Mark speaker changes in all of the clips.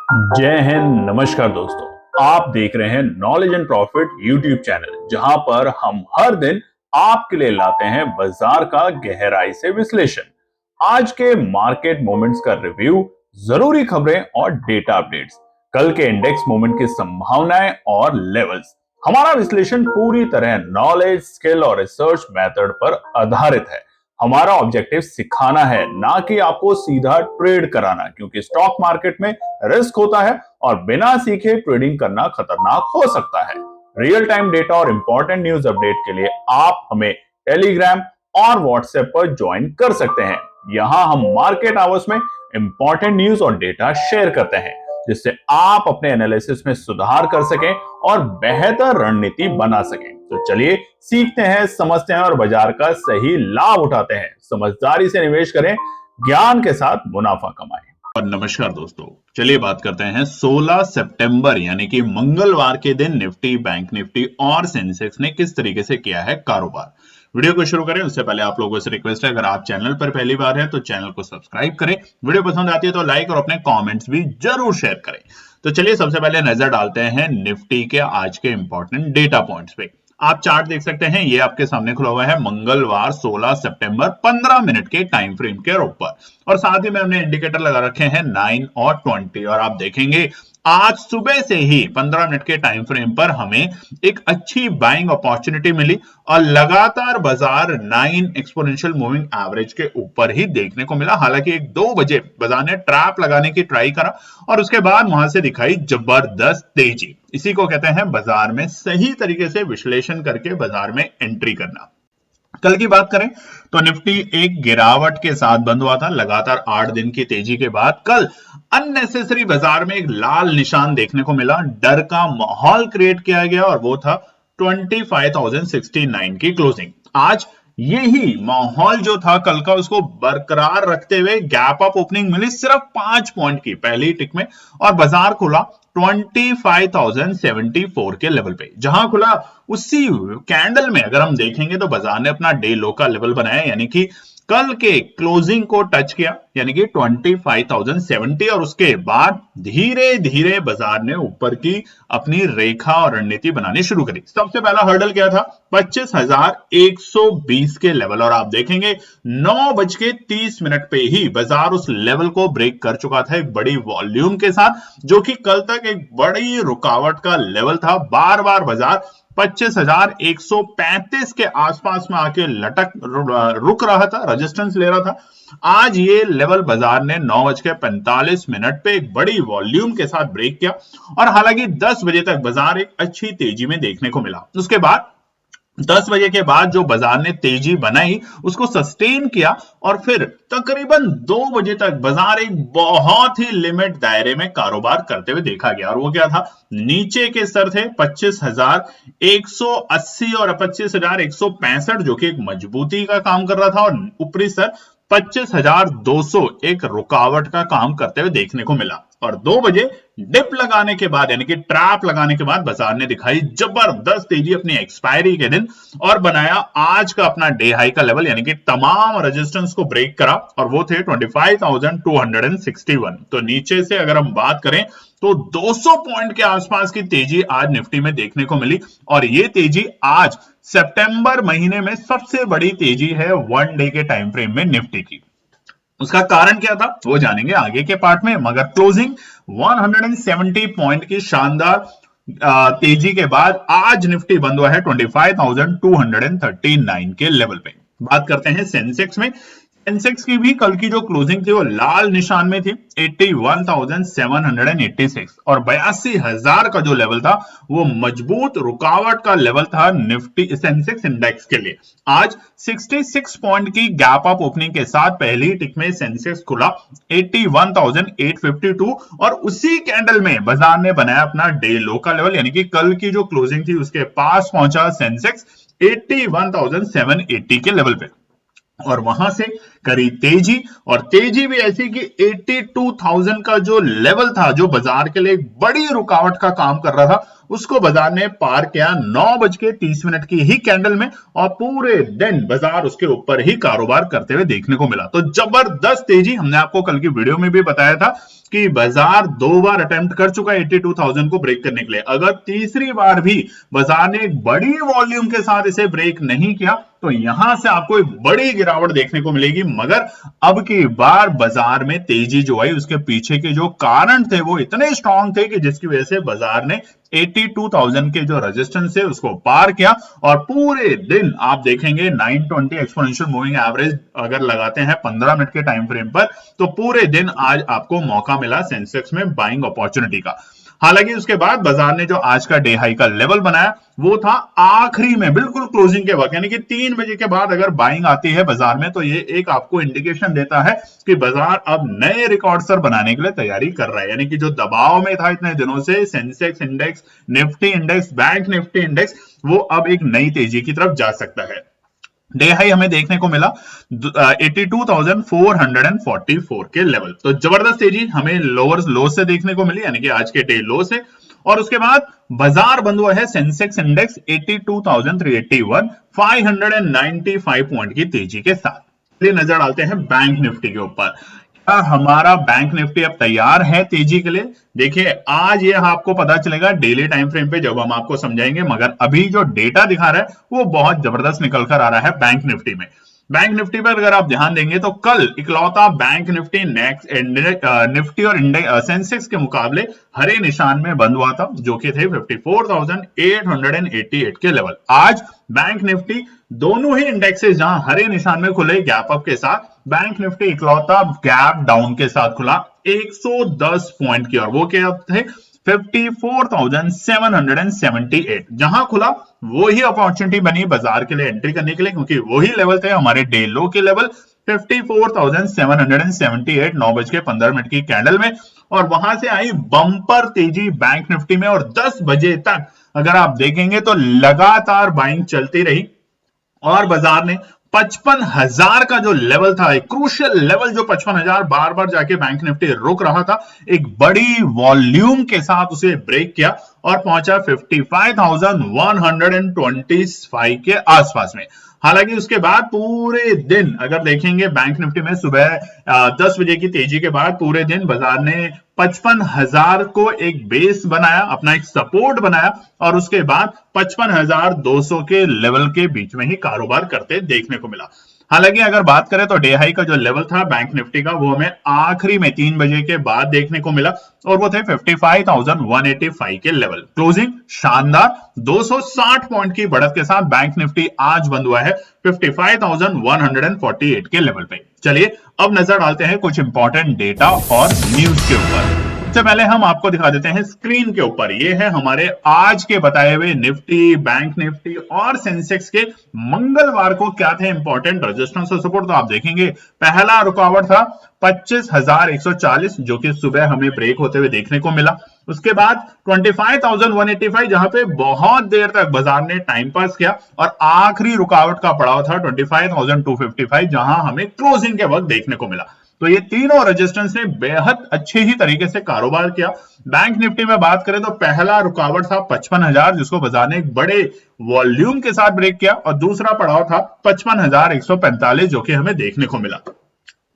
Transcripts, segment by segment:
Speaker 1: जय हिंद। नमस्कार दोस्तों, आप देख रहे हैं knowledge and profit YouTube channel, जहां पर हम हर दिन आपके लिए लाते हैं बाजार का गहराई से विश्लेषण, आज के मार्केट मोमेंट्स का रिव्यू, जरूरी खबरें और डेटा अपडेट्स, कल के इंडेक्स मूवमेंट की संभावनाएं और लेवल्स। हमारा विश्लेषण पूरी तरह नॉलेज, स्किल और रिसर्च मेथड पर आधारित है। हमारा ऑब्जेक्टिव सिखाना है, ना कि आपको सीधा ट्रेड कराना, क्योंकि स्टॉक मार्केट में रिस्क होता है और बिना सीखे ट्रेडिंग करना खतरनाक हो सकता है। रियल टाइम डेटा और इंपॉर्टेंट न्यूज अपडेट के लिए आप हमें टेलीग्राम और व्हाट्सएप पर ज्वाइन कर सकते हैं। यहाँ हम मार्केट आवर्स में इंपॉर्टेंट न्यूज और डेटा शेयर करते हैं, जिससे आप अपने एनालिसिस में सुधार कर सकें और बेहतर रणनीति बना सकें। तो चलिए सीखते हैं, समझते हैं और बाजार का सही लाभ उठाते हैं। समझदारी से निवेश करें, ज्ञान के साथ मुनाफा कमाएं।
Speaker 2: और नमस्कार दोस्तों, चलिए बात करते हैं 16 सितंबर यानी कि मंगलवार के दिन निफ्टी, बैंक निफ्टी और सेंसेक्स ने किस तरीके से किया है कारोबार। वीडियो को शुरू करें उससे पहले आप लोगों से रिक्वेस्ट है, अगर आप चैनल पर पहली बार हैं तो चैनल को सब्सक्राइब करें, वीडियो पसंद आती है तो लाइक और अपने कमेंट्स भी जरूर शेयर करें। तो चलिए सबसे पहले नजर डालते हैं निफ्टी के आज के इंपॉर्टेंट डेटा पॉइंट्स पे। आप चार्ट देख सकते हैं, ये आपके सामने खुला हुआ है मंगलवार 16 सितंबर 15 मिनट के टाइम फ्रेम के ऊपर, और साथ ही में हमने इंडिकेटर लगा रखे हैं 9 और 20। और आप देखेंगे आज सुबह से ही 15 मिनट के टाइम फ्रेम पर हमें एक अच्छी बाइंग अपॉर्चुनिटी मिली और लगातार बाजार 9 एक्सपोनेंशियल मूविंग एवरेज के ऊपर ही देखने को मिला। हालांकि 1-2 बजे बाजार ने ट्रैप लगाने की ट्राई करा और उसके बाद वहां से दिखाई जबरदस्त तेजी। इसी को कहते हैं बाजार में सही तरीके से विश्लेषण करके बाजार में एंट्री करना। कल की बात करें तो निफ्टी एक गिरावट के साथ बंद हुआ था। लगातार 8 दिन की तेजी के बाद कल अननेसेसरी बाजार में एक लाल निशान देखने को मिला, डर का माहौल क्रिएट किया गया और वो था 25,069 की क्लोजिंग। आज यही माहौल जो था कल का, उसको बरकरार रखते हुए गैप अप ओपनिंग मिली सिर्फ 5 पॉइंट की पहली टिक में, और बाजार खुला 25,074 के लेवल पे। जहां खुला उसी कैंडल में अगर हम देखेंगे तो बाजार ने अपना डे लो का लेवल बनाया, यानी कि कल के क्लोजिंग को टच किया, यानी कि 25,070, और उसके बाद धीरे धीरे बाजार ने ऊपर की अपनी रेखा और रणनीति बनानी शुरू करी। सबसे पहला हर्डल क्या था? 25,120 के लेवल, और आप देखेंगे 9:30 पे ही बाजार उस लेवल को ब्रेक कर चुका था एक बड़ी वॉल्यूम के साथ, जो कि कल तक एक बड़ी रुकावट का लेवल था। बार बार बाजार 25,135 के आसपास में आके रुक रहा था, रेजिस्टेंस ले रहा था। आज ये लेवल बाजार ने 9:45 पे एक बड़ी वॉल्यूम के साथ ब्रेक किया, और हालांकि 10 बजे तक बाजार एक अच्छी तेजी में देखने को मिला। उसके बाद 10 बजे के बाद जो बाजार ने तेजी बनाई उसको सस्टेन किया, और फिर तकरीबन 2 बजे तक बाजार एक बहुत ही लिमिट दायरे में कारोबार करते हुए देखा गया। और वो क्या था? नीचे के स्तर थे 25,180 और 25,165, जो कि एक मजबूती का काम कर रहा था, और ऊपरी स्तर 25,200 एक रुकावट का काम करते हुए देखने को मिला। और 2 बजे डिप लगाने के बाद, यानी कि ट्रैप लगाने के बाद, बाजार ने दिखाई जबरदस्त तेजी अपनी एक्सपायरी के दिन और बनाया आज का अपना डे हाई का लेवल, यानी कि तमाम रेजिस्टेंस को ब्रेक करा, और वो थे 25,261। तो नीचे से अगर हम बात करें तो 200 पॉइंट के आसपास की तेजी आज निफ्टी में देखने को मिली, और ये तेजी आज सितंबर महीने में सबसे बड़ी तेजी है 1 डे के टाइम फ्रेम में निफ्टी की। उसका कारण क्या था वो जानेंगे आगे के पार्ट में, मगर क्लोजिंग 170 पॉइंट की शानदार तेजी के बाद आज निफ्टी बंद हुआ है 25,239 के लेवल पे। बात करते हैं सेंसेक्स में। सेंसेक्स की भी कल की जो क्लोजिंग थी वो लाल निशान में थी, 81,786, और 82,000 का जो लेवल था वो मजबूत रुकावट का लेवल था निफ्टी सेंसेक्स इंडेक्स के लिए। आज 66 पॉइंट की गैप अप ओपनिंग के साथ पहली टिक में सेंसेक्स खुला 81,852, और उसी कैंडल में बाजार ने बनाया अपना डे लो का लेवल, यानी कि कल की जो क्लोजिंग थी उसके पास पहुंचा सेंसेक्स 81,780 के लेवल पे, और वहां से करी तेजी, और तेजी भी ऐसी कि 82,000 का जो लेवल था, जो बाजार के लिए एक बड़ी रुकावट का काम कर रहा था, उसको बाजार ने पार किया 9:30 की ही कैंडल में, और पूरे दिन बाजार उसके ऊपर ही कारोबार करते हुए देखने को मिला। तो जबरदस्त तेजी, हमने आपको कल की वीडियो में भी बताया था कि बाजार 2 बार अटेम्प्ट कर चुका है 82,000 को ब्रेक करने के लिए। अगर तीसरी बार भी बाजार ने एक बड़ी वॉल्यूम के साथ इसे ब्रेक नहीं किया तो यहां से आपको एक बड़ी गिरावट देखने को मिलेगी। मगर अब की बार बाजार में तेजी जो आई, उसके पीछे के जो कारण थे वो इतने स्ट्रांग थे कि जिसकी वजह से बाजार ने 82,000 के जो रेजिस्टेंस है उसको पार किया, और पूरे दिन आप देखेंगे 920 एक्सपोनेंशियल मूविंग एवरेज अगर लगाते हैं 15 मिनट के टाइम फ्रेम पर, तो पूरे दिन आज आपको मौका मिला सेंसेक्स में बाइंग अपॉर्चुनिटी का। हालांकि उसके बाद बाजार ने जो आज का डे हाई का लेवल बनाया वो था आखिरी में, बिल्कुल क्लोजिंग के वक्त, यानी कि 3 बजे के बाद अगर बाइंग आती है बाजार में तो ये एक आपको इंडिकेशन देता है कि बाजार अब नए रिकॉर्ड सर बनाने के लिए तैयारी कर रहा है। यानी कि जो दबाव में था इतने दिनों से Sensex index, Nifty index, bank Nifty index, वो अब एक नई तेजी की तरफ जा सकता है। डे हाई हमें देखने को मिला 82,444 के लेवल। तो जबरदस्त तेजी हमें लोअर लो से देखने को मिली, यानी कि आज के डे लो से, और उसके बाद बाजार बंद हुआ है सेंसेक्स इंडेक्स 82,381 595 पॉइंट की तेजी के साथ। चलिए नजर डालते हैं बैंक निफ्टी के ऊपर। हमारा बैंक निफ्टी अब तैयार है तेजी के लिए? देखिए आज ये आपको पता चलेगा डेली टाइम फ्रेम पे जब हम आपको समझाएंगे, मगर अभी जो डेटा दिखा रहा है वो बहुत जबरदस्त निकल कर आ रहा है बैंक निफ्टी में। बैंक निफ्टी पर अगर आप ध्यान देंगे तो कल इकलौता बैंक निफ्टी निफ्टी और सेंसेक्स के मुकाबले हरे निशान में बंद हुआ था, जो कि थे 54,888 के लेवल। आज बैंक निफ्टी दोनों ही इंडेक्सेस जहां हरे निशान में खुले गैप अप के साथ, बैंक निफ्टी इकलौता गैप डाउन के साथ खुला 110 पॉइंट की, और वो क्या थे 54,778। जहां खुला वही अपॉर्चुनिटी बनी बाजार के लिए एंट्री करने के लिए, क्योंकि वही लेवल थे हमारे डे लो के लेवल 54,778 9:15 की कैंडल में, और वहां से आई बंपर तेजी बैंक निफ्टी में। और 10 बजे तक अगर आप देखेंगे तो लगातार बाइंग चलती रही, और बाजार ने 55,000 का जो लेवल था, एक क्रूशियल लेवल जो 55,000 बार बार जाके बैंक निफ्टी रुक रहा था, एक बड़ी वॉल्यूम के साथ उसे ब्रेक किया और पहुंचा 55,125 के आसपास में। हालांकि उसके बाद पूरे दिन अगर देखेंगे बैंक निफ्टी में सुबह 10 बजे की तेजी के बाद पूरे दिन बाजार ने 55,000 को एक बेस बनाया, अपना एक सपोर्ट बनाया, और उसके बाद 55,200 के लेवल के बीच में ही कारोबार करते देखने को मिला। हालांकि अगर बात करें तो डे हाई का जो लेवल था बैंक निफ्टी का वो हमें आखिरी में 3 बजे के बाद देखने को मिला, और वो थे 55,185 के लेवल। क्लोजिंग शानदार 260 पॉइंट की बढ़त के साथ बैंक निफ्टी आज बंद हुआ है 55,148 के लेवल पे। चलिए अब नजर डालते हैं कुछ इंपॉर्टेंट डेटा और न्यूज के ऊपर। सबसे पहले हम आपको दिखा देते हैं स्क्रीन के ऊपर, ये है हमारे आज के बताए हुए निफ्टी, बैंक निफ्टी और सेंसेक्स के मंगलवार को क्या थे इंपॉर्टेंट रेजिस्टेंस और सपोर्ट। तो आप देखेंगे पहला रुकावट था 25,140, जो कि सुबह हमें ब्रेक होते हुए देखने को मिला। उसके बाद 25,185, जहां पे बहुत देर तक बाजार ने टाइम पास किया, और आखिरी रुकावट का पड़ाव था 25,255, जहां हमें क्लोजिंग के वक्त देखने को मिला। तो ये तीनों रेजिस्टेंस ने बेहद अच्छे ही तरीके से कारोबार किया। बैंक निफ्टी में बात करें तो पहला रुकावट था 55,000, जिसको बाजार ने एक बड़े वॉल्यूम के साथ ब्रेक किया, और दूसरा पड़ाव था 55,145, जो कि हमें देखने को मिला।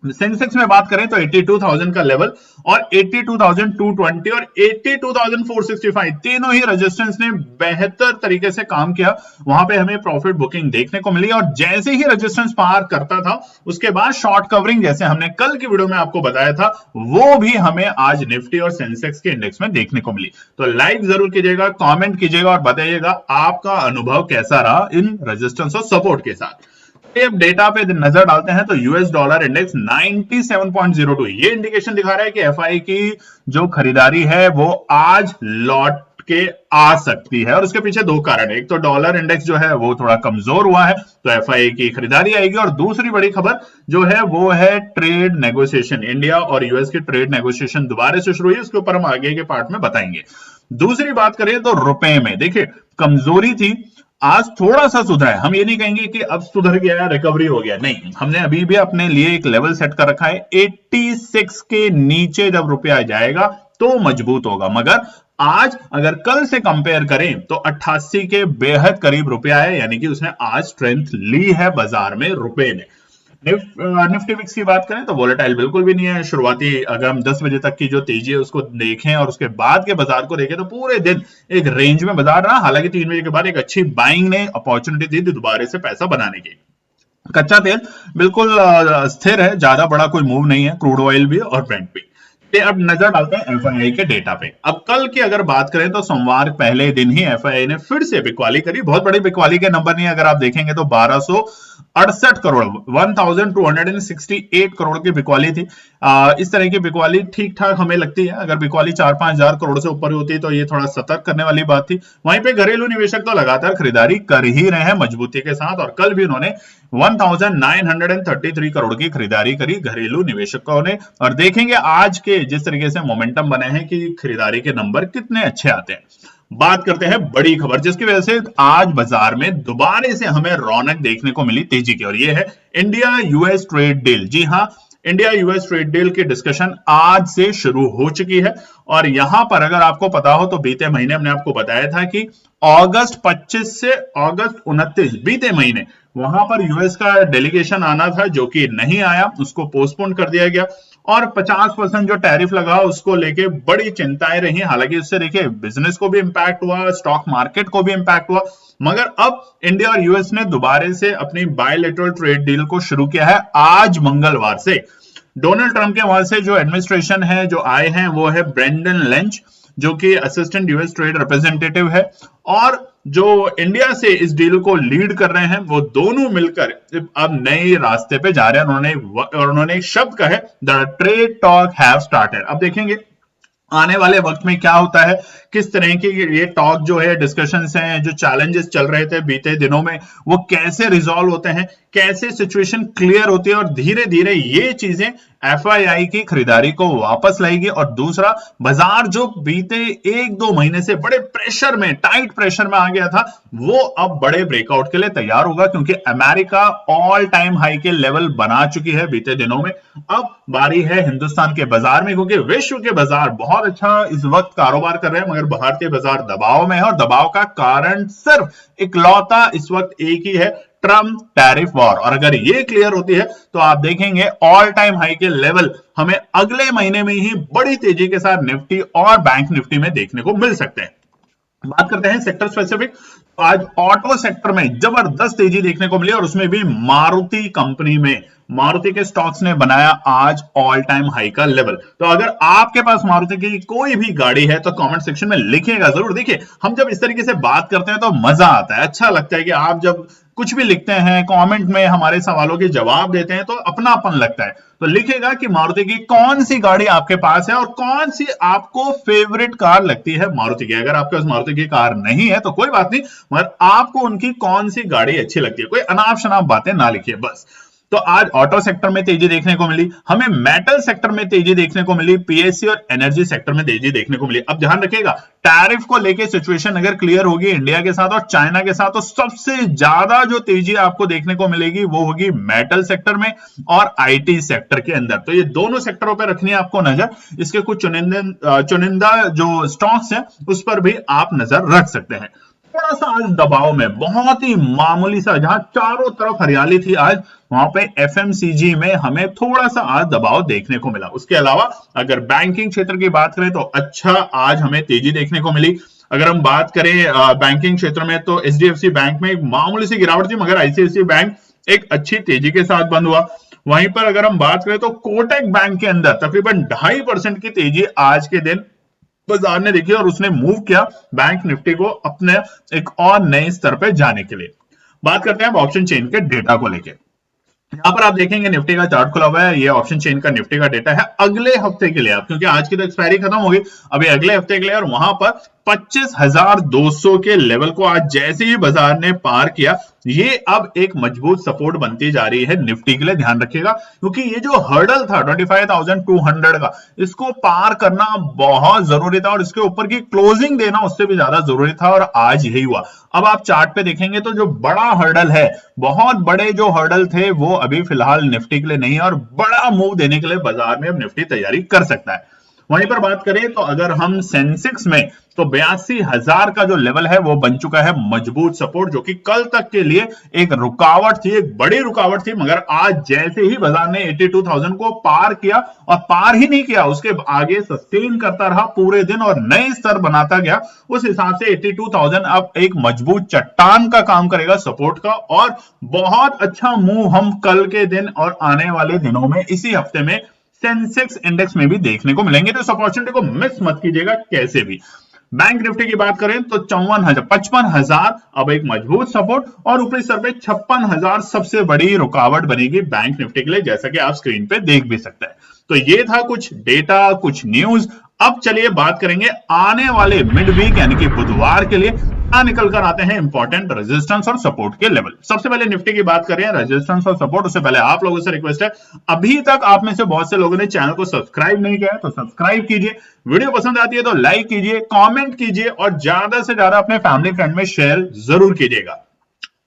Speaker 2: सेंसेक्स में बात करें तो 82,000 का लेवल और 82,220 और 82,465 तीनों ही रेजिस्टेंस ने बेहतर तरीके से काम किया। वहां पे हमें प्रॉफिट बुकिंग देखने को मिली, और जैसे ही रेजिस्टेंस पार करता था उसके बाद शॉर्ट कवरिंग, जैसे हमने कल की वीडियो में आपको बताया था, वो भी हमें आज निफ्टी और सेंसेक्स के इंडेक्स में देखने को मिली। तो लाइक जरूर कीजिएगा, कॉमेंट कीजिएगा और बताइएगा आपका अनुभव कैसा रहा इन रेजिस्टेंस और सपोर्ट के साथ। अब डेटा पे नजर डालते हैं तो यूएस डॉलर इंडेक्स 97.02 ये इंडिकेशन दिखा रहा है कि एफआई की जो खरीदारी है वो आज लौट के आ सकती है, और उसके पीछे दो कारण है। एक तो डॉलर इंडेक्स जो है वो थोड़ा कमजोर हुआ है, तो एफआई की खरीदारी आएगी, और दूसरी बड़ी खबर जो है वो है ट्रेड नेगोशिएशन, इंडिया और यूएस की ट्रेड नेगोशिएशन दोबारा से शुरू हुई, उसके ऊपर हम आगे के पार्ट में बताएंगे। दूसरी बात करें तो रुपए में देखिए कमजोरी थी, आज थोड़ा सा सुधरा है। हम ये नहीं कहेंगे कि अब सुधर गया, रिकवरी हो गया, नहीं, हमने अभी भी अपने लिए एक लेवल सेट कर रखा है। 86 के नीचे जब रुपया जाएगा तो मजबूत होगा, मगर आज अगर कल से कंपेयर करें तो 88 के बेहद करीब रुपया है, यानी कि उसने आज स्ट्रेंथ ली है बाजार में रुपए ने। निफ्टी विक्स की बात करें तो वोलेटाइल बिल्कुल भी नहीं है। शुरुआती अगर हम 10 बजे तक की जो तेजी है उसको देखें और उसके बाद के बाजार को देखें तो पूरे दिन एक रेंज में बाजार रहा। हालांकि 3 बजे के बाद एक अच्छी बाइंग ने अपॉर्चुनिटी दी दोबारा से पैसा बनाने की। कच्चा तेल बिल्कुल स्थिर है, ज्यादा बड़ा कोई मूव नहीं है, क्रूड ऑयल भी और ब्रेंट भी। अब नजर डालते हैं एफआईआई के डेटा पे। अब कल की अगर बात करें तो सोमवार पहले दिन ही एफआईआई ने फिर से बिकवाली करी। बहुत बड़ी बिकवाली के नंबर नहीं, अगर आप देखेंगे तो 1268 करोड़ 1268 करोड़ की बिकवाली थी। इस तरह की बिकवाली ठीक ठाक हमें लगती है। अगर बिकवाली 4-5 हजार करोड़ से ऊपर होती तो ये थोड़ा सतर्क करने वाली बात थी। वहीं पे घरेलू निवेशक तो लगातार खरीदारी कर ही रहे हैं मजबूती के साथ, और कल भी उन्होंने 1933 करोड़ की खरीदारी करी घरेलू निवेशकों ने। और देखेंगे आज के जिस तरीके से मोमेंटम बने हैं कि खरीदारी के नंबर कितने अच्छे आते हैं। बात करते हैं बड़ी खबर जिसकी वजह से आज बाजार में दोबारा से हमें रौनक देखने को मिली तेजी की, और ये है इंडिया यूएस ट्रेड डील। जी हां, इंडिया यूएस ट्रेड डील की डिस्कशन आज से शुरू हो चुकी है। और यहां पर अगर आपको पता हो तो बीते महीने हमने आपको बताया था कि अगस्त 25 से अगस्त 29 बीते महीने वहां पर यूएस का डेलीगेशन आना था, जो कि नहीं आया, उसको पोस्टपोन कर दिया गया। और 50% जो टैरिफ लगा उसको लेके बड़ी चिंताएं रही। हालांकि उससे देखिए बिजनेस को भी इंपैक्ट हुआ, स्टॉक मार्केट को भी इंपैक्ट हुआ, मगर अब इंडिया और यूएस ने दोबारा से अपनी बायलैटरल ट्रेड डील को शुरू किया है आज मंगलवार से। डोनाल्ड ट्रंप के वहां से जो एडमिनिस्ट्रेशन है, जो आए हैं, वो है ब्रेंडन लेंच, जो कि असिस्टेंट यूएस ट्रेड रिप्रेजेंटेटिव है, और जो इंडिया से इस डील को लीड कर रहे हैं वो दोनों मिलकर अब नए रास्ते पे जा रहे हैं। उन्होंने एक शब्द कहा है, the trade talk have started. अब देखेंगे आने वाले वक्त में क्या होता है, किस तरह की ये टॉक जो है, डिस्कशंस हैं, जो चैलेंजेस चल रहे थे बीते दिनों में, वो कैसे रिजॉल्व होते हैं, कैसे सिचुएशन क्लियर होती है, और धीरे धीरे ये चीजें एफआईआई की खरीदारी को वापस लाएगी। और दूसरा, बाजार जो बीते 1-2 महीने से बड़े प्रेशर में, टाइट प्रेशर में आ गया था, वो अब बड़े ब्रेकआउट के लिए तैयार होगा, क्योंकि अमेरिका ऑल टाइम हाई के लेवल बना चुकी है बीते दिनों में। अब बारी है हिंदुस्तान के बाजार में, क्योंकि विश्व के बाजार बहुत अच्छा इस वक्त कारोबार कर रहे हैं, मगर भारतीय बाजार दबाव में है, और दबाव का कारण सिर्फ इकलौता इस वक्त एक ही है, ट्रम्प टैरिफ वॉर। और अगर ये क्लियर होती है तो आप देखेंगे ऑल टाइम हाई के लेवल हमें अगले महीने में ही बड़ी तेजी के साथ निफ्टी और बैंक निफ्टी में देखने को मिल सकते हैं। बात करते हैं सेक्टर स्पेसिफिक। आज ऑटो सेक्टर में जबरदस्त तेजी देखने को मिली, और उसमें भी मारुति कंपनी में, मारुति के स्टॉक्स ने बनाया आज ऑल टाइम हाई का लेवल। तो अगर आपके पास मारुति की कोई भी गाड़ी है तो कमेंट सेक्शन में लिखिएगा जरूर। देखिए, हम जब इस तरीके से बात करते हैं तो मजा आता है, अच्छा लगता है कि आप जब कुछ भी लिखते हैं, कमेंट में हमारे सवालों के जवाब देते हैं तो अपनापन लगता है। तो लिखिएगा कि मारुति की कौन सी गाड़ी आपके पास है और कौन सी आपको फेवरेट कार लगती है मारुति की। अगर आपके पास मारुति की कार नहीं है तो कोई बात नहीं, मगर आपको उनकी कौन सी गाड़ी अच्छी लगती है, कोई अनाप शनाप बातें ना लिखिए बस। तो आज ऑटो सेक्टर में तेजी देखने को मिली, हमें मेटल सेक्टर में तेजी देखने को मिली, पीएससी और एनर्जी सेक्टर में तेजी देखने को मिली। अब ध्यान रखिएगा, टैरिफ को लेके सिचुएशन अगर क्लियर होगी इंडिया के साथ और चाइना के साथ, तो सबसे ज्यादा जो तेजी आपको देखने को मिलेगी वो होगी मेटल सेक्टर में और आईटी सेक्टर के अंदर। तो ये दोनों सेक्टरों पर रखनी है आपको नजर। इसके कुछ चुनिंदा जो स्टॉक्स हैं उस पर भी आप नजर रख सकते हैं। थोड़ा सा आज दबाव में, बहुत ही मामूली सा, जहां चारों तरफ हरियाली थी आज, वहां पे एफएमसीजी में हमें थोड़ा सा आज दबाव देखने को मिला। उसके अलावा अगर बैंकिंग क्षेत्र की बात करें तो अच्छा आज हमें तेजी देखने को मिली। अगर हम बात करें बैंकिंग क्षेत्र में तो एचडीएफसी बैंक में एक मामूली सी गिरावट थी, मगर आईसीआईसीआई बैंक एक अच्छी तेजी के साथ बंद हुआ। वहीं पर अगर हम बात करें तो कोटक बैंक के अंदर तकरीबन 2.5% की तेजी आज के दिन बाजार ने देखी, और उसने मूव किया बैंक निफ्टी को अपने एक और नए स्तर पर जाने के लिए। बात करते हैं ऑप्शन चेन के डेटा को लेकर। यहां पर आप देखेंगे निफ्टी का चार्ट खुला हुआ है, ये ऑप्शन चेन का निफ्टी का डेटा है अगले हफ्ते के लिए। आप क्योंकि आज की तो एक्सपायरी खत्म हो गई, अभी अगले हफ्ते के लिए, और वहां पर 25,200 के लेवल को आज जैसे ही बाजार ने पार किया, ये अब एक मजबूत सपोर्ट बनती जा रही है निफ्टी के लिए। ध्यान रखिएगा, क्योंकि ये जो हर्डल था 25,200 का, इसको पार करना बहुत जरूरी था और इसके ऊपर की क्लोजिंग देना उससे भी ज्यादा जरूरी था, और आज यही हुआ। अब आप चार्ट पे देखेंगे तो जो बड़ा हर्डल है, बहुत बड़े जो हर्डल थे, वो अभी फिलहाल निफ्टी के लिए नहीं है, और बड़ा मूव देने के लिए बाजार में अब निफ्टी तैयारी कर सकता है। वहीं पर बात करें तो अगर हम सेंसेक्स में, तो 82,000 का जो लेवल है वो बन चुका है मजबूत सपोर्ट, जो कि कल तक के लिए एक रुकावट थी, एक बड़ी रुकावट थी। मगर आज जैसे ही बाजार ने 82,000 को पार किया, और पार ही नहीं किया, उसके आगे सस्टेन करता रहा पूरे दिन और नए स्तर बनाता गया, उस हिसाब से 82,000 अब एक मजबूत चट्टान का काम करेगा सपोर्ट का, और बहुत अच्छा मूव हम कल के दिन और आने वाले दिनों में इसी हफ्ते में सेंसेक्स इंडेक्स में भी देखने को मिलेंगे। तो इस अपॉर्चुनिटी को मिस मत कीजिएगा कैसे भी। बैंक निफ्टी की बात करें तो 55,000 अब एक मजबूत सपोर्ट, और ऊपरी स्तर पे 56,000 सबसे बड़ी रुकावट बनेगी बैंक निफ्टी के लिए, जैसा कि आप स्क्रीन पे देख भी सकते हैं। तो ये था कुछ डेटा, कुछ न्यूज। अब चलिए बात करेंगे आने वाले मिड वीक यानी कि बुधवार के लिए क्या निकल कर आते हैं इंपॉर्टेंट रेजिस्टेंस और सपोर्ट के लेवल। सबसे पहले निफ्टी की बात करें, रेजिस्टेंस और सपोर्ट। उससे पहले आप लोगों से रिक्वेस्ट है, अभी तक आप में से बहुत से लोगों ने चैनल को सब्सक्राइब नहीं किया है तो सब्सक्राइब कीजिए, वीडियो पसंद आती है तो लाइक कीजिए, कमेंट कीजिए, और ज्यादा से ज्यादा अपने फैमिली फ्रेंड में शेयर जरूर कीजिएगा।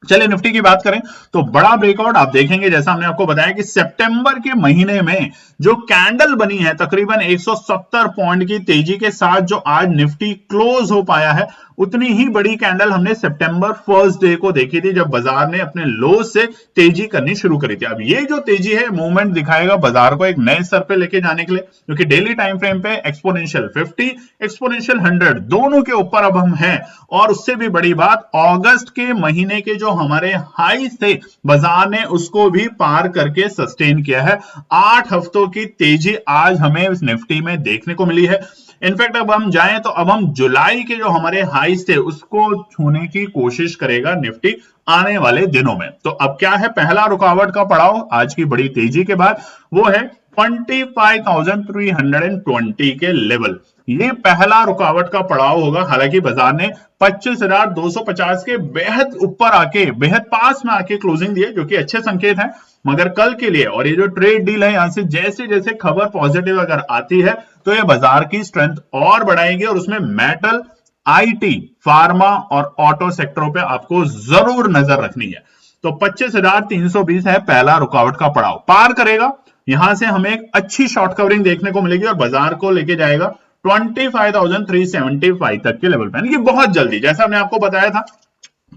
Speaker 2: चलिए निफ्टी की बात करें तो बड़ा ब्रेकआउट आप देखेंगे, जैसा हमने आपको बताया कि सितंबर के महीने में जो कैंडल बनी है तकरीबन 170 पॉइंट की तेजी के साथ, जो आज निफ्टी क्लोज हो पाया है, उतनी ही बड़ी कैंडल हमने सितंबर फर्स्ट डे को देखी थी, जब बाजार ने अपने लो से तेजी करनी शुरू करी थी। अब ये जो तेजी है, मूवमेंट दिखाएगा बाजार को एक नए स्तर पे लेके जाने के लिए, क्योंकि डेली टाइम फ्रेम पे एक्सपोनेंशियल 50, एक्सपोनेंशियल 100 दोनों के ऊपर अब हम हैं। और उससे भी बड़ी बात, अगस्त के महीने के जो हमारे हाई थे, बाजार ने उसको भी पार करके सस्टेन किया है। 8 हफ्तों की तेजी आज हमें इस निफ्टी में देखने को मिली है। इनफैक्ट अब हम जाएं तो अब हम जुलाई के जो हमारे हाईज थे उसको छूने की कोशिश करेगा निफ्टी आने वाले दिनों में। तो अब क्या है, पहला रुकावट का पड़ाव आज की बड़ी तेजी के बाद, वो है 25,320 के लेवल। ये पहला रुकावट का पड़ाव होगा। हालांकि बाजार ने 25,250 के बेहद ऊपर आके, बेहद पास में आके क्लोजिंग दी है, जो कि अच्छे संकेत है। मगर कल के लिए, और ये जो ट्रेड डील है, यहां से जैसे जैसे खबर पॉजिटिव अगर आती है तो ये बाजार की स्ट्रेंथ और बढ़ाएगी, और उसमें मेटल, आईटी, फार्मा और ऑटो सेक्टरों पे आपको जरूर नजर रखनी है। तो 25,320 है पहला रुकावट का पड़ाव, पार करेगा, यहां से हमें एक अच्छी शॉर्ट कवरिंग देखने को मिलेगी और बाजार को लेके जाएगा 25,375 तक के लेवल पे, यानी कि बहुत जल्दी। जैसा हमने आपको बताया था,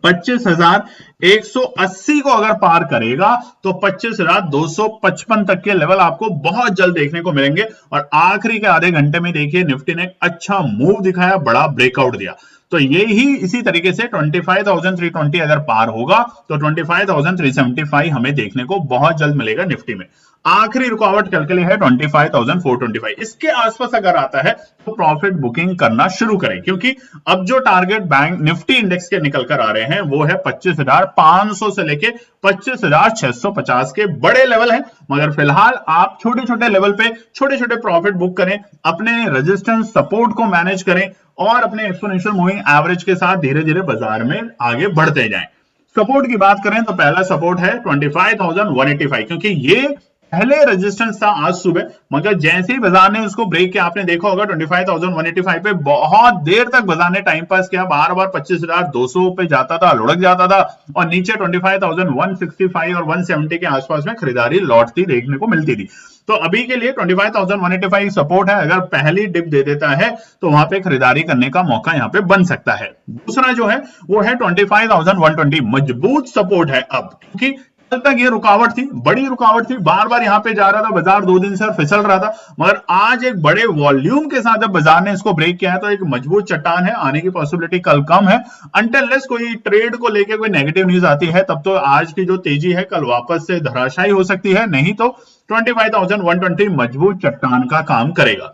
Speaker 2: 25,180 को अगर पार करेगा तो 25,255 तक के लेवल आपको बहुत जल्द देखने को मिलेंगे। और आखिरी के आधे घंटे में देखिए निफ्टी ने अच्छा मूव दिखाया, बड़ा ब्रेकआउट दिया। तो ये ही इसी तरीके से 25,320 अगर पार होगा तो 25,375 हमें देखने को बहुत जल्द मिलेगा निफ्टी में। आखिरी रुकावट कल के लिए है 25,425। इसके आसपास अगर आता है तो प्रॉफिट बुकिंग करना शुरू करें, क्योंकि अब जो टारगेट बैंक निफ्टी इंडेक्स के निकल कर आ रहे हैं वो है 25,500 से लेके 25,650 के बड़े लेवल है। मगर फिलहाल आप छोटे छोटे लेवल पे छोटे छोटे प्रॉफिट बुक करें, अपने रेजिस्टेंस सपोर्ट को मैनेज करें, और अपने एक्सपोनेंशियल मूविंग एवरेज के साथ धीरे धीरे बाजार में आगे बढ़ते जाएं। सपोर्ट की बात करें तो पहला सपोर्ट है 25,185, क्योंकि ये पहले रेजिस्टेंस था आज सुबह, मगर जैसे ही बाजार ने उसको ब्रेक किया, आपने देखा होगा 25,185 पे बहुत देर तक बाजार ने टाइम पास किया, बार बार 25,200 पे जाता था, लुढ़क जाता था, और नीचे 25,165 और 170 के आसपास में खरीदारी लौटती देखने को मिलती थी। तो अभी के लिए 25,185 सपोर्ट है, अगर पहली डिप दे देता है तो वहां पे खरीदारी करने का मौका यहां पे बन सकता है। दूसरा जो है वो है 25,120, मजबूत सपोर्ट है अब, क्योंकि कल तक ये रुकावट थी, बड़ी रुकावट थी, बार बार यहां पे जा रहा था बाजार, 2 दिन से फिसल रहा था। मगर आज एक बड़े वॉल्यूम के साथ जब बाजार ने इसको ब्रेक किया है तो एक मजबूत चट्टान है, आने की पॉसिबिलिटी कल कम है, अनटिल कोई ट्रेड को लेके कोई नेगेटिव न्यूज आती है, तब तो आज की जो तेजी है कल वापस से धराशायी हो सकती है, नहीं तो 25,120 मजबूत चट्टान का काम करेगा।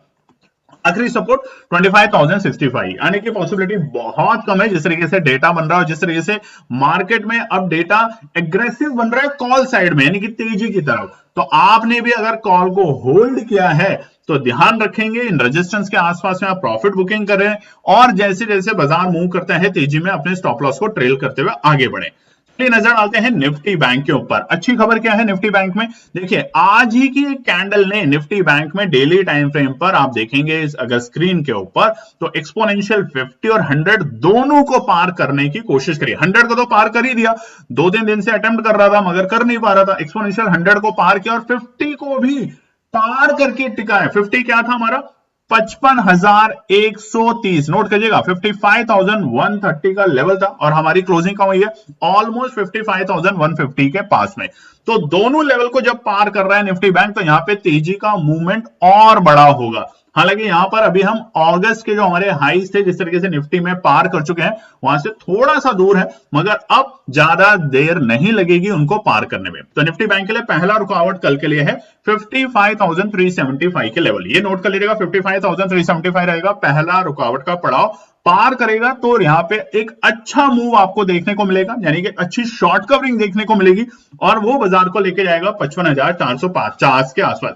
Speaker 2: आखिरी सपोर्ट 25,065 आने की पॉसिबिलिटी बहुत कम है। जिस तरीके से डेटा बन रहा है, जिस तरीके से मार्केट में अब डेटा एग्रेसिव बन रहा है कॉल साइड में, यानी कि तेजी की तरफ, तो आपने भी अगर कॉल को होल्ड किया है तो ध्यान रखेंगे इन रेजिस्टेंस के आसपास में आप प्रॉफिट बुकिंग कर रहे हैं और जैसे जैसे बाजार मूव करता है तेजी में अपने स्टॉप लॉस को ट्रेल करते हुए आगे बढ़े। नजर डालते हैं निफ्टी बैंक के ऊपर। अच्छी खबर क्या है निफ्टी बैंक में, देखिए आज ही की एक कैंडल ने निफ्टी बैंक में डेली टाइम फ्रेम पर आप देखेंगे अगर स्क्रीन के ऊपर तो एक्सपोनेंशियल 50 और 100 दोनों को पार करने की कोशिश करी। 100 को तो पार कर ही दिया, 2-3 दिन से अटेम्प्ट कर रहा था मगर कर नहीं पा रहा था। एक्सपोनेंशियल 100 को पार किया और 50 को भी पार करके टिका है। 50 क्या था हमारा 55,130, नोट करिएगा 55,130 का लेवल था और हमारी क्लोजिंग का वही है ऑलमोस्ट 55,150 के पास में। तो दोनों लेवल को जब पार कर रहा है निफ्टी बैंक तो यहां पे तेजी का मूवमेंट और बड़ा होगा। हालांकि यहां पर अभी हम अगस्त के जो हमारे हाईज थे जिस तरीके से निफ्टी में पार कर चुके हैं वहां से थोड़ा सा दूर है मगर अब ज्यादा देर नहीं लगेगी उनको पार करने में। तो निफ्टी बैंक के लिए पहला रुकावट कल के लिए है 55,375 के लेवल, ये नोट कर लीजिएगा 55,375 रहेगा पहला रुकावट का पड़ाव। पार करेगा तो यहाँ पे एक अच्छा मूव आपको देखने को मिलेगा, यानी कि अच्छी शॉर्ट कवरिंग देखने को मिलेगी और वो बाजार को लेके जाएगा 55,450 के आसपास,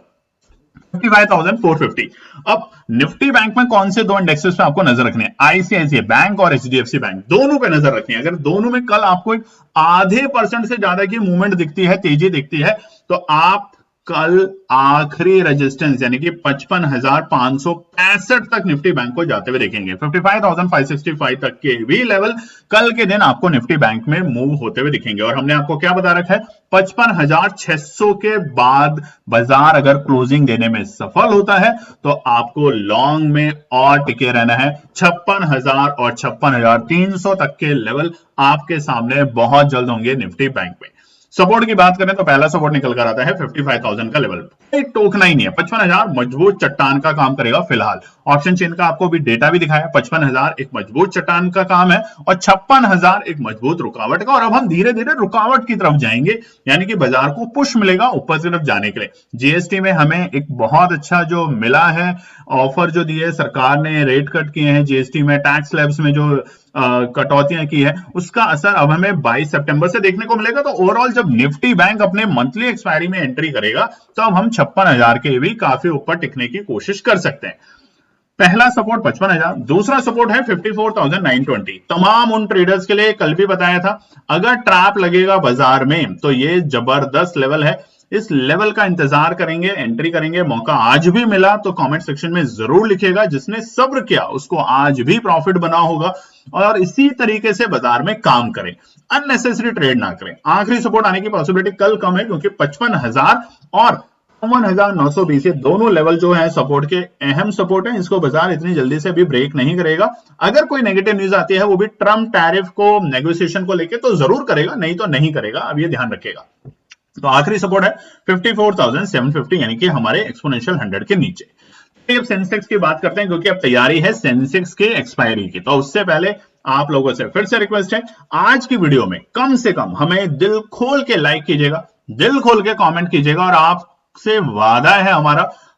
Speaker 2: 55,450। अब निफ्टी बैंक में कौन से दो इंडेक्सेस पे आपको नजर रखनी है, आईसीआईसीआई बैंक और एचडीएफसी बैंक, दोनों पे नजर रखनी है। अगर दोनों में कल आपको एक आधे % से ज्यादा की मूवमेंट दिखती है, तेजी दिखती है, तो आप कल आखिरी रेजिस्टेंस यानी कि 55,565 तक निफ्टी बैंक को जाते हुए देखेंगे। 55,565 तक के भी लेवल कल के दिन आपको निफ्टी बैंक में मूव होते हुए दिखेंगे। और हमने आपको क्या बता रखा है 55,600 के बाद बाजार अगर क्लोजिंग देने में सफल होता है तो आपको लॉन्ग में और टिके रहना है। 56,000 और 56,300 तक के लेवल आपके सामने बहुत जल्द होंगे निफ्टी बैंक में। सपोर्ट की बात करें तो पहला सपोर्ट निकल कर आता है 55,000 का लेवल, कोई टोकना ही नहीं है। 55,000 मजबूत चट्टान का काम करेगा फिलहाल। ऑप्शन चेन का आपको भी डेटा भी दिखाया, 55,000 एक मजबूत चट्टान का काम है और 56,000 एक मजबूत रुकावट का। और अब हम धीरे धीरे रुकावट की तरफ जाएंगे, यानी कि बाजार को पुश मिलेगा ऊपर की तरफ जाने के लिए। जीएसटी में हमें एक बहुत अच्छा जो मिला है ऑफर जो दिए सरकार ने, रेट कट किए हैं जीएसटी में, टैक्स स्लैब्स में जो कटौतियां की है उसका असर अब हमें 22 सितंबर से देखने को मिलेगा। तो ओवरऑल जब निफ्टी बैंक अपने मंथली एक्सपायरी में एंट्री करेगा तो अब हम 56,000 के भी काफी ऊपर टिकने की कोशिश कर सकते हैं। पहला सपोर्ट 55,000, दूसरा सपोर्ट है 54,920। तमाम उन ट्रेडर्स के लिए कल भी बताया था अगर ट्रैप लगेगा बाजार में तो ये जबरदस्त लेवल है, इस लेवल का इंतजार करेंगे, एंट्री करेंगे। मौका आज भी मिला तो कमेंट सेक्शन में जरूर लिखेगा, जिसने सब्र किया उसको आज भी प्रॉफिट बना होगा। और इसी तरीके से बाजार में काम करें, अननेसेसरी ट्रेड ना करें। आखिरी सपोर्ट आने की पॉसिबिलिटी कल कम है क्योंकि 55,000 और 51,920 ये दोनों लेवल जो है सपोर्ट के अहम सपोर्ट है, इसको बाजार इतनी जल्दी से भी ब्रेक नहीं करेगा। अगर कोई नेगेटिव न्यूज आती है वो भी ट्रम्प टैरिफ को नेगोशिएशन को लेके तो जरूर करेगा, नहीं तो नहीं करेगा, अब ये ध्यान रखिएगा। तो आखिरी सपोर्ट है 54,750 यानी कि हमारे एक्सपोनेंशियल 100 के नीचे। अब सेंसेक्स की बात करते हैं क्योंकि अब तैयारी है सेंसेक्स के एक्सपायरी की। तो उससे पहले आप लोगों से फिर से रिक्वेस्ट है आज की वीडियो में कम से कम हमें दिल खोल के लाइक कीजिएगा, दिल खोल के कमेंट कीजिएगा। और आपसे वादा है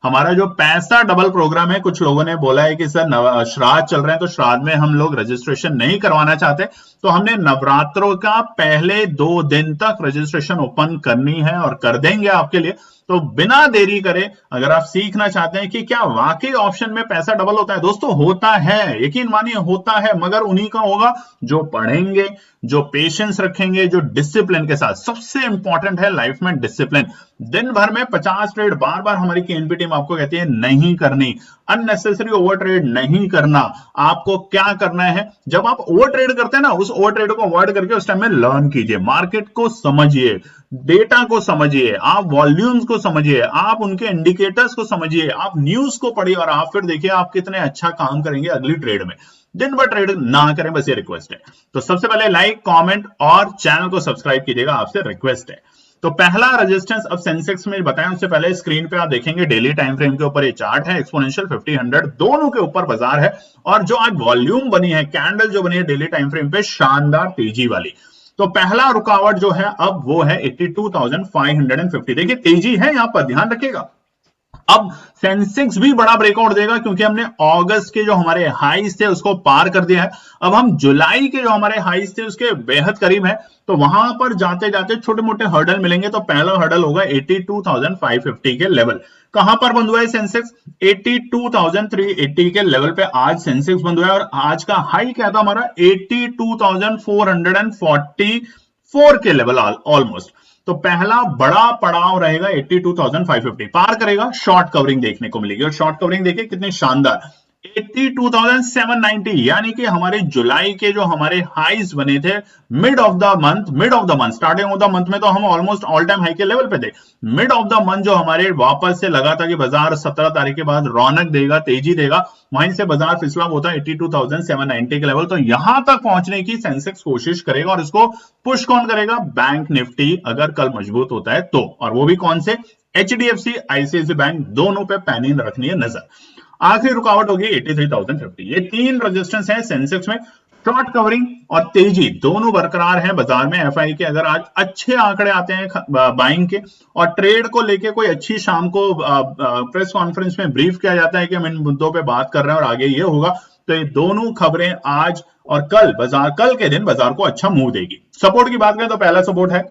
Speaker 2: हमारा जो पैसा डबल प्रोग्राम है, कुछ लोगों ने बोला है कि सर श्राद्ध चल रहे हैं तो श्राद्ध में हम लोग रजिस्ट्रेशन नहीं करवाना चाहते, तो हमने नवरात्रों का पहले 2 दिन तक रजिस्ट्रेशन ओपन करनी है और कर देंगे आपके लिए। तो बिना देरी करे अगर आप सीखना चाहते हैं कि क्या वाकई ऑप्शन में पैसा डबल होता है, दोस्तों होता है, यकीन मानिए होता है, मगर उन्हीं का होगा जो पढ़ेंगे, जो पेशेंस रखेंगे, जो डिसिप्लिन के साथ। सबसे इंपॉर्टेंट है लाइफ में डिसिप्लिन। दिन भर में 50 ट्रेड बार बार हमारी केएनपी टीम आपको कहती है नहीं करनी, अननेसेसरी ओवर ट्रेड नहीं करना। आपको क्या करना है, जब आप ओवर ट्रेड करते हैं ना उस ओवर ट्रेड को अवॉइड करके उस टाइम में लर्न कीजिए, मार्केट को समझिए, डेटा को समझिए, आप वॉल्यूम्स को समझिए, आप उनके इंडिकेटर्स को समझिए, आप न्यूज को पढ़िए और आप फिर देखिए आप कितने अच्छा काम करेंगे अगली ट्रेड में। दिन भर ट्रेड ना करें, बस ये रिक्वेस्ट है। तो सबसे पहले लाइक, कमेंट और चैनल को सब्सक्राइब कीजिएगा, आपसे रिक्वेस्ट है। तो पहला रेजिस्टेंस अब सेंसेक्स में बताया उससे पहले स्क्रीन पे आप देखेंगे डेली टाइम फ्रेम के ऊपर ये चार्ट है, एक्सपोनेंशियल 50, 100 दोनों के ऊपर बाजार है। और जो आज वॉल्यूम बनी है, कैंडल जो बनी है डेली टाइम फ्रेम पे, शानदार तेजी वाली। तो पहला रुकावट जो है अब वो है 82,550। देखिए तेजी है यहां पर, ध्यान रखिएगा। अब सेंसेक्स भी बड़ा ब्रेकआउट देगा क्योंकि हमने अगस्त के जो हमारे हाईज थे उसको पार कर दिया है। अब हम जुलाई के जो हमारे हाईज थे उसके बेहद करीब है, तो वहां पर जाते जाते छोटे मोटे हर्डल मिलेंगे। तो पहला हर्डल होगा 82,550 के लेवल। कहां पर बंद हुआ है सेंसेक्स? 82,380 के लेवल पे आज सेंसेक्स बंद हुआ है, और आज का हाई क्या था हमारा? 82,444 के लेवल ऑलमोस्ट। तो पहला बड़ा पड़ाव रहेगा 82,550, पार करेगा, शॉर्ट कवरिंग देखने को मिलेगी। और शॉर्ट कवरिंग देखिए कितनी शानदार, 82,790, यानी कि हमारे जुलाई के जो हमारे हाईज बने थे mid of the month, starting of the month में तो हम ऑलमोस्ट ऑल टाइम हाई के लेवल पे थे। मिड ऑफ द मंथ जो हमारे वापस से लगा था कि बाजार 17 तारीख के बाद रौनक देगा, तेजी देगा, वहीं से बाजार फिसला होता है 82,790 के लेवल। तो यहां तक पहुंचने की सेंसेक्स कोशिश करेगा, और इसको पुश कौन करेगा? बैंक निफ्टी, अगर कल मजबूत होता है तो। और वो भी कौन से? HDFC, ICICI बैंक, दोनों पे पैनी रखनी है नजर। आखिरी रुकावट होगी 83,050। ये तीन रेजिस्टेंस है सेंसेक्स में। शॉर्ट कवरिंग और तेजी दोनों बरकरार है बाजार में। एफआई के अगर आज अच्छे आंकड़े आते हैं बाइंग के, और ट्रेड को लेके कोई अच्छी शाम को प्रेस कॉन्फ्रेंस में ब्रीफ किया जाता है कि हम इन मुद्दों पे बात कर रहे हैं और आगे ये होगा, तो ये दोनों खबरें आज और कल के दिन बाजार को अच्छा मूव देगी। सपोर्ट की बात करें तो पहला सपोर्ट है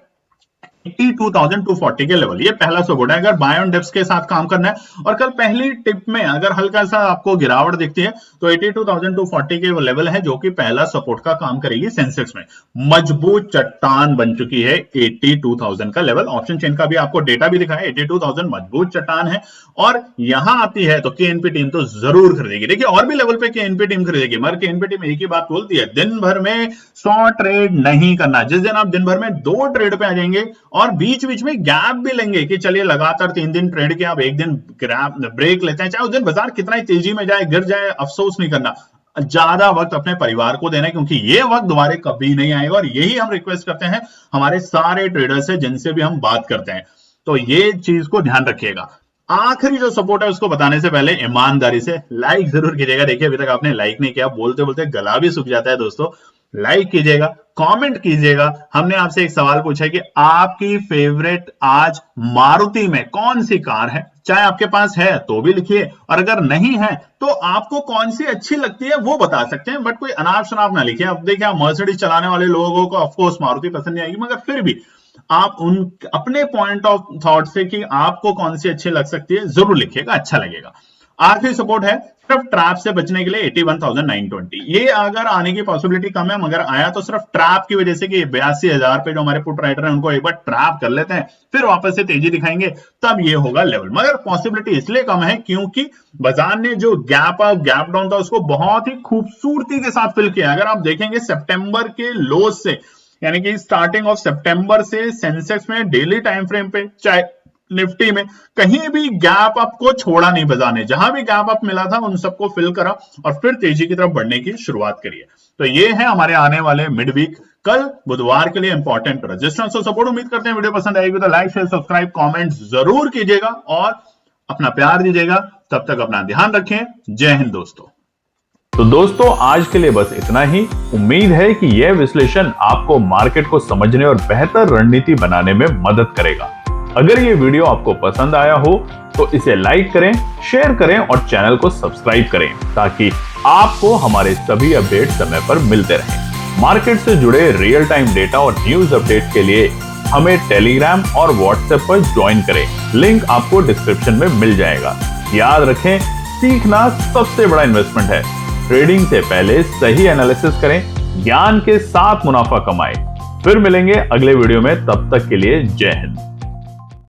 Speaker 2: 82,240 के लेवल, ये पहला सपोर्ट है अगर बाय ऑन डिप्स के साथ काम करना है। और कल पहली टिप में अगर हल्का सा आपको गिरावट दिखती है तो 82,240 के वो लेवल है जो कि पहला सपोर्ट का काम करेगी सेंसेक्स में। मजबूत चट्टान बन चुकी है 82,000 का लेवल। ऑप्शन चेन का भी आपको डेटा भी दिखाया, 82,000 मजबूत चट्टान है। और यहां आती है तो केएनपी टीम तो जरूर खरीदेगी। देखिए और भी लेवल पे केएनपी टीम खरीदेगी, मगर केएनपी टीम एक ही बात बोलती है, दिन भर में 100 ट्रेड नहीं करना। जिस दिन आप दिन भर में 2 ट्रेड पे आ जाएंगे और बीच बीच में गैप भी लेंगे कि चलिए लगातार 3 दिन ट्रेड किया, अब एक दिन ब्रेक लेते हैं, चाहे उस दिन बाजार कितना ही तेजी में जाए, गिर जाए, अफसोस नहीं करना। ज्यादा वक्त अपने परिवार को देना है, क्योंकि ये वक्त दोबारा कभी नहीं आएगा। और यही हम रिक्वेस्ट करते हैं हमारे सारे ट्रेडर्स से जिनसे भी हम बात करते हैं, तो ये चीज को ध्यान रखिएगा। आखिरी जो सपोर्ट है उसको बताने से पहले ईमानदारी से लाइक जरूर कीजिएगा। देखिए अभी तक आपने लाइक नहीं किया, बोलते बोलते गला भी सूख जाता है दोस्तों। लाइक कीजिएगा, कमेंट कीजिएगा। हमने आपसे एक सवाल पूछा है कि आपकी फेवरेट आज मारुति में कौन सी कार है? चाहे आपके पास है तो भी लिखिए, और अगर नहीं है तो आपको कौन सी अच्छी लगती है वो बता सकते हैं, बट कोई अनाप शनाप ना लिखिए। अब देखिए मर्सिडीज चलाने वाले लोगों को ऑफकोर्स मारुति पसंद नहीं आएगी, मगर फिर भी आप उन अपने पॉइंट ऑफ थॉट से कि आपको कौन सी अच्छी लग सकती है जरूर लिखिएगा, अच्छा लगेगा। आखिरी सपोर्ट है सिर्फ ट्रैप से बचने के लिए 81,920। ये अगर आने की पॉसिबिलिटी कम है, मगर आया तो सिर्फ ट्रैप की वजह से कि 82,000 पे जो हमारे पुट राइटर हैं उनको एक बार ट्रैप कर लेते हैं, फिर वापस से तेजी दिखाएंगे, तब ये होगा लेवल। मगर पॉसिबिलिटी इसलिए कम है क्योंकि बाजार ने जो गैप अप गैप डाउन था उसको बहुत ही खूबसूरती के साथ फिल किया। अगर आप देखेंगे सितंबर के लो से, यानी कि स्टार्टिंग ऑफ सितंबर से सेंसेक्स में डेली टाइम फ्रेम पे चाहे निफ्टी में कहीं भी गैप अप को छोड़ा नहीं बाजार ने। जहां भी गैप अप मिला था उन सबको फिल करा और फिर तेजी की तरफ बढ़ने की शुरुआत करी है। तो ये है हमारे आने वाले मिड वीक कल बुधवार के लिए इंपॉर्टेंट रेजिस्टेंस और सपोर्ट। उम्मीद करते हैं वीडियो पसंद आएगी तो लाइक शेयर सब्सक्राइब कमेंट जरूर कीजिएगा और अपना प्यार दीजिएगा। तब तक अपना ध्यान रखें। जय हिंद दोस्तों।
Speaker 1: तो दोस्तों आज के लिए बस इतना ही। उम्मीद है कि यह विश्लेषण आपको मार्केट को समझने और बेहतर रणनीति बनाने में मदद करेगा। अगर ये वीडियो आपको पसंद आया हो तो इसे लाइक करें, शेयर करें और चैनल को सब्सक्राइब करें ताकि आपको हमारे सभी अपडेट समय पर मिलते रहें। मार्केट से जुड़े रियल टाइम डेटा और न्यूज अपडेट के लिए हमें टेलीग्राम और व्हाट्सएप पर ज्वाइन करें। लिंक आपको डिस्क्रिप्शन में मिल जाएगा। याद रखें, सीखना सबसे बड़ा इन्वेस्टमेंट है। ट्रेडिंग से पहले सही एनालिसिस करें, ज्ञान के साथ मुनाफा कमाएं। फिर मिलेंगे अगले वीडियो में, तब तक के लिए जय हिंद।